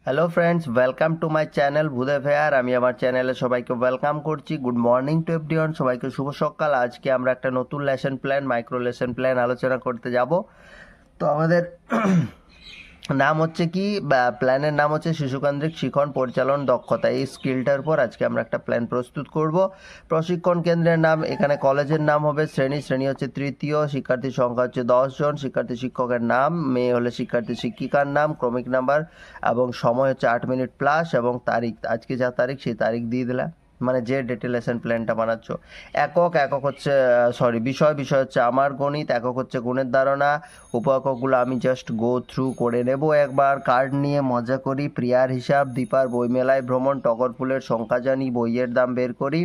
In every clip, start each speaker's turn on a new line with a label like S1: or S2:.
S1: Hello friends, welcome to my channel Bhudev here. আমি আমার চ্যানেলে সবাইকে ওয়েলকাম করছি। গুড মর্নিং টু এভরিওয়ান, সবাইকে শুভ সকাল। আজকে আমরা একটা নতুন lesson plan, micro lesson plan আলোচনা করতে যাব। তো আমাদের নাম হচ্ছে কি, প্ল্যানের নাম হচ্ছে শিশুকেন্দ্রিক শিখন পরিচালন দক্ষতা। এই স্কিলটার উপর আজকে আমরা একটা প্ল্যান প্রস্তুত করব। প্রশিক্ষণ কেন্দ্রের নাম, এখানে কলেজের নাম হবে শ্রেণী হচ্ছে তৃতীয়, শিক্ষার্থীর সংখ্যা হচ্ছে 10 জন, শিক্ষার্থী শিক্ষকের নাম, মেয়ে হলে শিক্ষার্থী শিক্ষিকার নাম, ক্রমিক নাম্বার এবং সময় হচ্ছে 8 মিনিট প্লাস, এবং তারিখ আজকে যা তারিখ সেই তারিখ দিয়ে দিলা, মানে যে ডেটে লেসন প্ল্যানটা বানাচ্ছ। একক হচ্ছে বিষয় হচ্ছে আমার গণিত, একক হচ্ছে গুণের ধারণা। উপ-এককগুলো আমি জাস্ট গো থ্রু করে নেব একবার। কার্ড নিয়ে মজা করি, প্রিয়ার হিসাব, দীপার বইমেলায় ভ্রমণ, টগর ফুলের সংখ্যা জানি, বইয়ের দাম বের করি,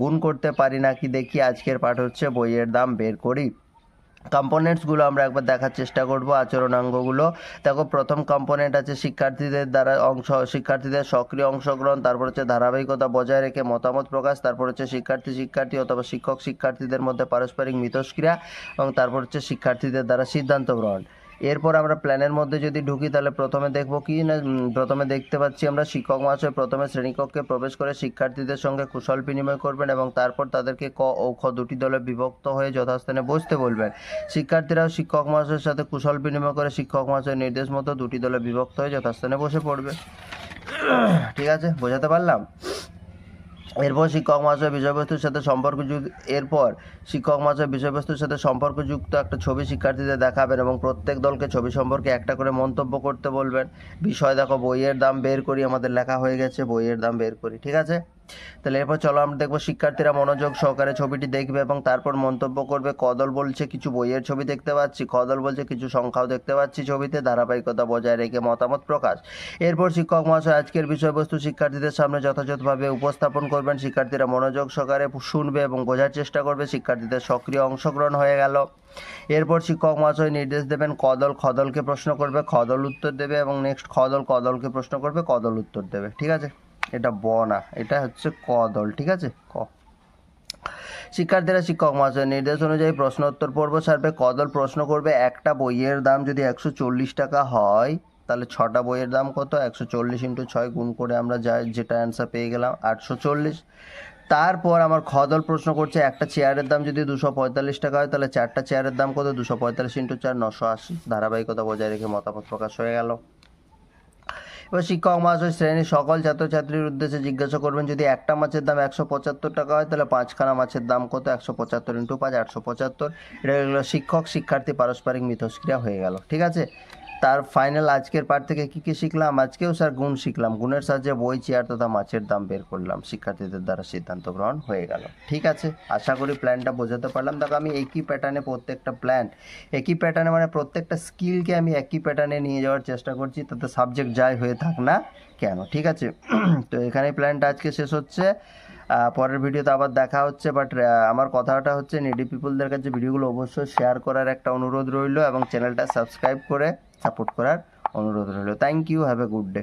S1: গুণ করতে পারি নাকি দেখি। আজকের পাঠ হচ্ছে বইয়ের দাম বের করি। কম্পোনেন্টসগুলো আমরা একবার দেখার চেষ্টা করব, আচরণাঙ্গগুলো। দেখো, প্রথম কম্পোনেন্ট আছে শিক্ষার্থীদের সক্রিয় অংশগ্রহণ, তারপর হচ্ছে ধারাবাহিকতা বজায় রেখে মতামত প্রকাশ, তারপর হচ্ছে শিক্ষার্থী অথবা শিক্ষার্থীদের মধ্যে পারস্পরিক মিথস্ক্রিয়া, এবং তারপর হচ্ছে শিক্ষার্থীদের দ্বারা সিদ্ধান্ত গ্রহণ। এরপর আমরা প্ল্যানের মধ্যে যদি ঢুকি, তাহলে প্রথমে দেখব কি না, প্রথমে দেখতে পাচ্ছি আমরা শিক্ষক মহাশয় প্রথমে শ্রেণীকক্ষে প্রবেশ করে শিক্ষার্থীদের সঙ্গে কুশল বিনিময় করবেন এবং তারপর তাদেরকে ক ও খ দুটি দলে বিভক্ত হয়ে যথাস্থানে বসতে বলবেন। শিক্ষার্থীরাও শিক্ষক মহাশয়ের সাথে কুশল বিনিময় করে শিক্ষক মহাশয়ের নির্দেশ মতো দুটি দলে বিভক্ত হয়ে যথাস্থানে বসে পড়বে। ঠিক আছে, বোঝাতে পারলাম? এরপর শিক্ষক মহাশয় বিষয়বস্তুর সাথে সম্পর্কযুক্ত একটা ছবি শিক্ষার্থীদের দেখাবেন এবং প্রত্যেক দলকে ছবি সম্পর্কে একটা করে মন্তব্য করতে বলবেন। বিষয় দেখো, বইয়ের দাম বের করি, আমাদের লেখা হয়ে গেছে, বইয়ের দাম বের করি। ঠিক আছে, তাহলে এরপর চলো আমরা দেখবো শিক্ষার্থীরা মনোযোগ সহকারে ছবিটি দেখবে এবং তারপর মন্তব্য করবে। ক দল বলছে কিছু বইয়ের ছবি দেখতে পাচ্ছি, খ দল বলছে কিছু সংখ্যাও দেখতে পাচ্ছি ছবিতে, ধারাবাহিকতা বজায় রেখে মতামত প্রকাশ। এরপর শিক্ষক মহাশয় আজকের বিষয়বস্তু শিক্ষার্থীদের সামনে যথাযথভাবে উপস্থাপন করবেন। শিক্ষার্থীরা মনোযোগ সহকারে শুনবে এবং বোঝার চেষ্টা করবে। শিক্ষার্থীদের সক্রিয় অংশগ্রহণ হয়ে গেল। এরপর শিক্ষক মহাশয় নির্দেশ দেবেন, ক দল খ দলকে প্রশ্ন করবে, খ দল উত্তর দেবে, এবং নেক্সট খ দলকে প্রশ্ন করবে, ক দল উত্তর দেবে। ঠিক আছে, এটা ব না, এটা হচ্ছে ক দল। ঠিক আছে, ক। শিক্ষার্থীরা শিক্ষক মহাশয়ের নির্দেশ অনুযায়ী প্রশ্ন উত্তর পর্ব সারবে। ক দল প্রশ্ন করবে, একটা বইয়ের দাম যদি 140 টাকা হয় তাহলে 6টা বইয়ের দাম কত? 140 × 6 গুণ করে আমরা যেটা অ্যান্সার পেয়ে গেলাম 840। তারপর আমার খ দল প্রশ্ন করছে, একটা চেয়ারের দাম যদি 245 টাকা হয় তাহলে 4টা চেয়ারের দাম কত? 245 × 4 980। ধারাবাহিকতা বজায় রেখে মতামত প্রকাশ হয়ে গেল। এবার শিক্ষক মহাশয় শ্রেণীর সকল ছাত্রছাত্রীর উদ্দেশ্যে জিজ্ঞাসা করবেন, যদি একটা মাছের দাম 175 টাকা হয় তাহলে 5খানা মাছের দাম কত? 175 × 5 875। এটা হলো শিক্ষক শিক্ষার্থী পারস্পরিক মিথস্ক্রিয়া হয়ে গেল। ঠিক আছে, তার ফাইনাল আজকের পাঠ থেকে কী কী শিখলাম? আজকেও স্যার গুণ শিখলাম, গুণের সাহায্যে বই, চেয়ার তথা মাছের দাম বের করলাম, শিক্ষার্থীদের দ্বারা সিদ্ধান্ত গ্রহণ হয়ে গেল। ঠিক আছে, আশা করি প্ল্যানটা বোঝাতে পারলাম। দেখো, আমি একই প্যাটার্নে প্রত্যেকটা প্ল্যান, একই প্যাটার্নে মানে প্রত্যেকটা স্কিলকে আমি একই প্যাটার্নে নিয়ে যাওয়ার চেষ্টা করছি, তাতে সাবজেক্ট যাই হয়ে থাক না কেন। ঠিক আছে, তো এখানেই প্ল্যানটা আজকে শেষ হচ্ছে। পরের ভিডিওতে আবার দেখা হচ্ছে। বাট আমার কথাটা হচ্ছে, নিডি পিপলদের কাছে ভিডিওগুলো অবশ্যই শেয়ার করার একটা অনুরোধ রইল এবং চ্যানেলটা সাবস্ক্রাইব করে সাপোর্ট করার অনুরোধ রইল। Thank you, have a good day.